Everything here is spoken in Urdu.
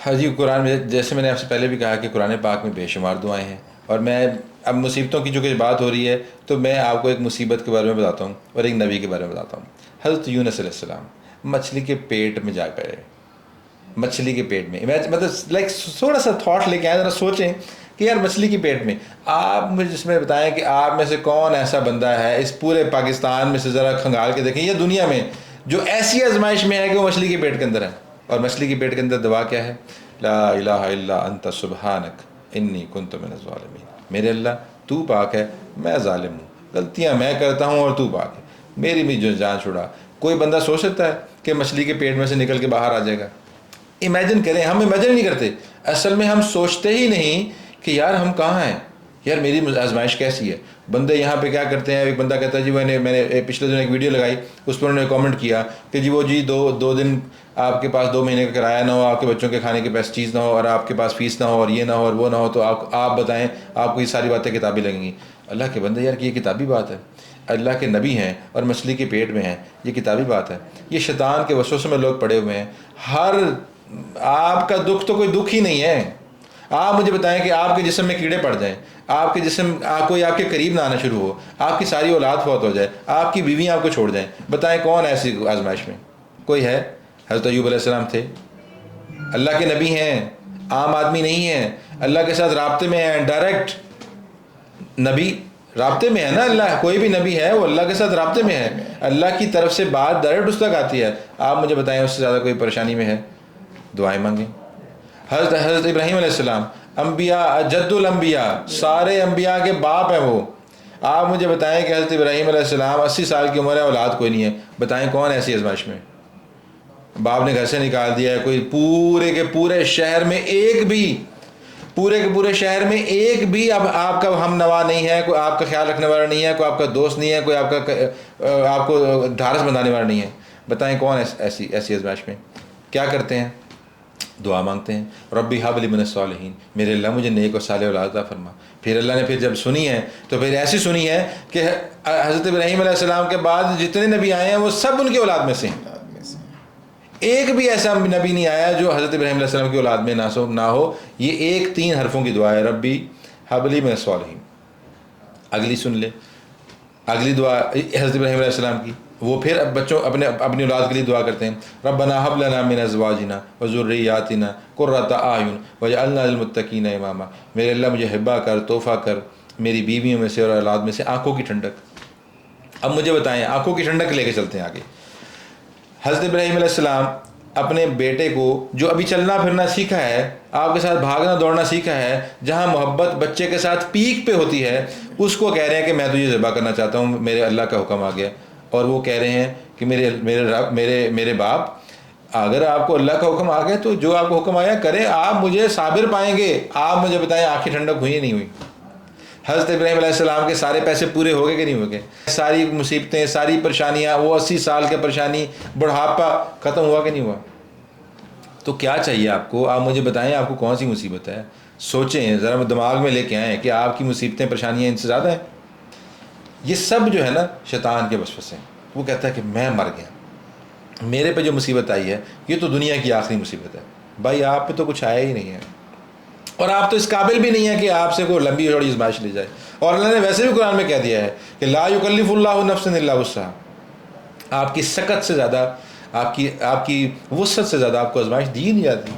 ہاں جی، قرآن میں جیسے میں نے آپ سے پہلے بھی کہا کہ قرآن پاک میں بے شمار دعائیں ہیں، اور میں اب مصیبتوں کی چونکہ بات ہو رہی ہے تو میں آپ کو ایک مصیبت کے بارے میں بتاتا ہوں اور ایک نبی کے بارے میں بتاتا ہوں۔ حضرت یونس علیہ السلام مچھلی کے پیٹ میں جا پڑے، مچھلی کے پیٹ میں، مطلب لائک تھوڑا سا تھاٹ لے کے آئے، ذرا سوچیں کہ یار مچھلی کے پیٹ میں، آپ مجھے جس میں بتائیں کہ آپ میں سے کون ایسا بندہ ہے اس پورے پاکستان میں سے، ذرا کھنگال کے دیکھیں یا دنیا میں، جو ایسی آزمائش میں ہے کہ وہ مچھلی کے پیٹ کے اندر ہے۔ اور مچھلی کے پیٹ کے اندر دعا کیا ہے؟ لا الہ الا انت سبحانک انی کنت من الظالمین، میرے اللہ تو پاک ہے، میں ظالم ہوں، غلطیاں میں کرتا ہوں اور تو پاک ہے، میری بھی جو جان چھڑا۔ کوئی بندہ سوچ سکتا ہے کہ مچھلی کے پیٹ میں سے نکل کے باہر آ جائے گا؟ امیجن کریں، ہم امیجن نہیں کرتے، اصل میں ہم سوچتے ہی نہیں کہ یار ہم کہاں ہیں، یار میری آزمائش کیسی ہے۔ بندے یہاں پہ کیا کرتے ہیں، ایک بندہ کہتا ہے جی میں نے پچھلے دن ایک ویڈیو لگائی، اس پر انہوں نے کامنٹ کیا کہ جی وہ جی دو دن آپ کے پاس 2 مہینے کا کرایہ نہ ہو، آپ کے بچوں کے کھانے کے پیسے چیز نہ ہو، اور آپ کے پاس فیس نہ ہو، اور یہ نہ ہو اور وہ نہ ہو، تو آپ بتائیں آپ کو یہ ساری باتیں کتابی لگیں گی؟ اللہ کے بندے، یار کہ یہ کتابی بات ہے؟ اللہ کے نبی ہیں اور مچھلی کے پیٹ میں ہیں، یہ کتابی بات ہے؟ یہ شیطان کے وسوسوں میں لوگ پڑے ہوئے ہیں۔ ہر آپ کا دکھ تو کوئی دکھ ہی نہیں ہے۔ آپ مجھے بتائیں کہ آپ کے جسم میں کیڑے پڑ جائیں، آپ کے جسم کوئی آپ کے قریب نہ آنا شروع ہو، آپ کی ساری اولاد فوت ہو جائے، آپ کی بیوی آپ کو چھوڑ جائیں، بتائیں کون ایسی آزمائش میں؟ کوئی ہے؟ حضرت ایوب علیہ السلام تھے، اللہ کے نبی ہیں، عام آدمی نہیں ہیں، اللہ کے ساتھ رابطے میں ہیں، ڈائریکٹ نبی رابطے میں ہے نا۔ اللہ کوئی بھی نبی ہے وہ اللہ کے ساتھ رابطے میں ہے، اللہ کی طرف سے بات ڈائریکٹ اس تک آتی ہے۔ آپ مجھے بتائیں اس سے زیادہ کوئی پریشانی میں ہے؟ دعائیں مانگیں۔ حضرت ابراہیم علیہ السلام، انبیاء، جد الانبیاء، سارے انبیاء کے باپ ہیں وہ۔ آپ مجھے بتائیں کہ حضرت ابراہیم علیہ السلام 80 سال کی عمر ہے، اولاد کوئی نہیں ہے، بتائیں کون ایسی آزمائش میں؟ باپ نے گھر سے نکال دیا ہے، کوئی پورے کے پورے شہر میں ایک بھی، پورے کے پورے شہر میں ایک بھی اب آپ کا ہم نوا نہیں ہے، کوئی آپ کا خیال رکھنے والا نہیں ہے، کوئی آپ کا دوست نہیں ہے، کوئی آپ کو ڈھارس بندھانے والا نہیں ہے، بتائیں کون ایسی آزمائش میں؟ کیا کرتے ہیں؟ دعا مانگتے ہیں، ربی حب لی من الصالحین، میرے اللہ مجھے نیک اور صالح اولاد عطا فرما۔ پھر اللہ نے پھر جب سنی ہے تو پھر ایسی سنی ہے کہ حضرت ابراہیم علیہ السلام کے بعد جتنے نبی آئے ہیں وہ سب ان کی اولاد میں سے ہیں، ایک بھی ایسا نبی نہیں آیا جو حضرت ابراہیم علیہ السلام کی اولاد میں نہ ہو۔ یہ ایک 3 حرفوں کی دعا ہے، ربی حب لی من الصالحین۔ اگلی سن لے، اگلی دعا حضرت ابراہیم علیہ السلام کی، وہ پھر بچوں اپنی اولاد کے لیے دعا کرتے ہیں، ربنا حب لنا من ازواجنا وذریاتنا قرۃ اعین واجعلنا للمتقین اماما، میرے اللہ مجھے ہبہ کر، تحفہ کر میری بیویوں میں سے اور اولاد میں سے آنکھوں کی ٹھنڈک۔ اب مجھے بتائیں، آنکھوں کی ٹھنڈک لے کے چلتے ہیں آگے۔ حضرت ابراہیم علیہ السلام اپنے بیٹے کو جو ابھی چلنا پھرنا سیکھا ہے، آپ کے ساتھ بھاگنا دوڑنا سیکھا ہے، جہاں محبت بچے کے ساتھ پیک پہ ہوتی ہے، اس کو کہہ رہے ہیں کہ میں تجھے ذبح کرنا چاہتا ہوں، میرے اللہ کا حکم آ گیا۔ اور وہ کہہ رہے ہیں کہ میرے باپ، اگر آپ کو اللہ کا حکم آ گیا تو جو آپ کو حکم آیا کریں، آپ مجھے صابر پائیں گے۔ آپ مجھے بتائیں آنکھیں ٹھنڈک ہوئی نہیں ہوئی؟ حضرت ابراہیم علیہ السلام کے سارے پیسے پورے ہو گئے کہ نہیں ہو گئے؟ ساری مصیبتیں، ساری پریشانیاں، وہ 80 سال کے پریشانی، بڑھاپا ختم ہوا کہ نہیں ہوا؟ تو کیا چاہیے آپ کو؟ آپ مجھے بتائیں آپ کو کون سی مصیبت ہے؟ سوچیں ذرا، دماغ میں لے کے آئیں کہ آپ کی مصیبتیں پریشانیاں ان سے زیادہ ہیں۔ یہ سب جو ہے نا شیطان کے وسوسے ہیں۔ وہ کہتا ہے کہ میں مر گیا، میرے پہ جو مصیبت آئی ہے یہ تو دنیا کی آخری مصیبت ہے۔ بھائی آپ پہ تو کچھ آیا ہی نہیں ہے، اور آپ تو اس قابل بھی نہیں ہے کہ آپ سے کوئی لمبی چوڑی آزمائش لی جائے۔ اور اللہ نے ویسے بھی قرآن میں کہہ دیا ہے کہ لا یکلف اللہ نفسا الا وسعها، آپ کی سکت سے زیادہ، آپ کی وسعت سے زیادہ آپ کو آزمائش دی نہیں جاتی۔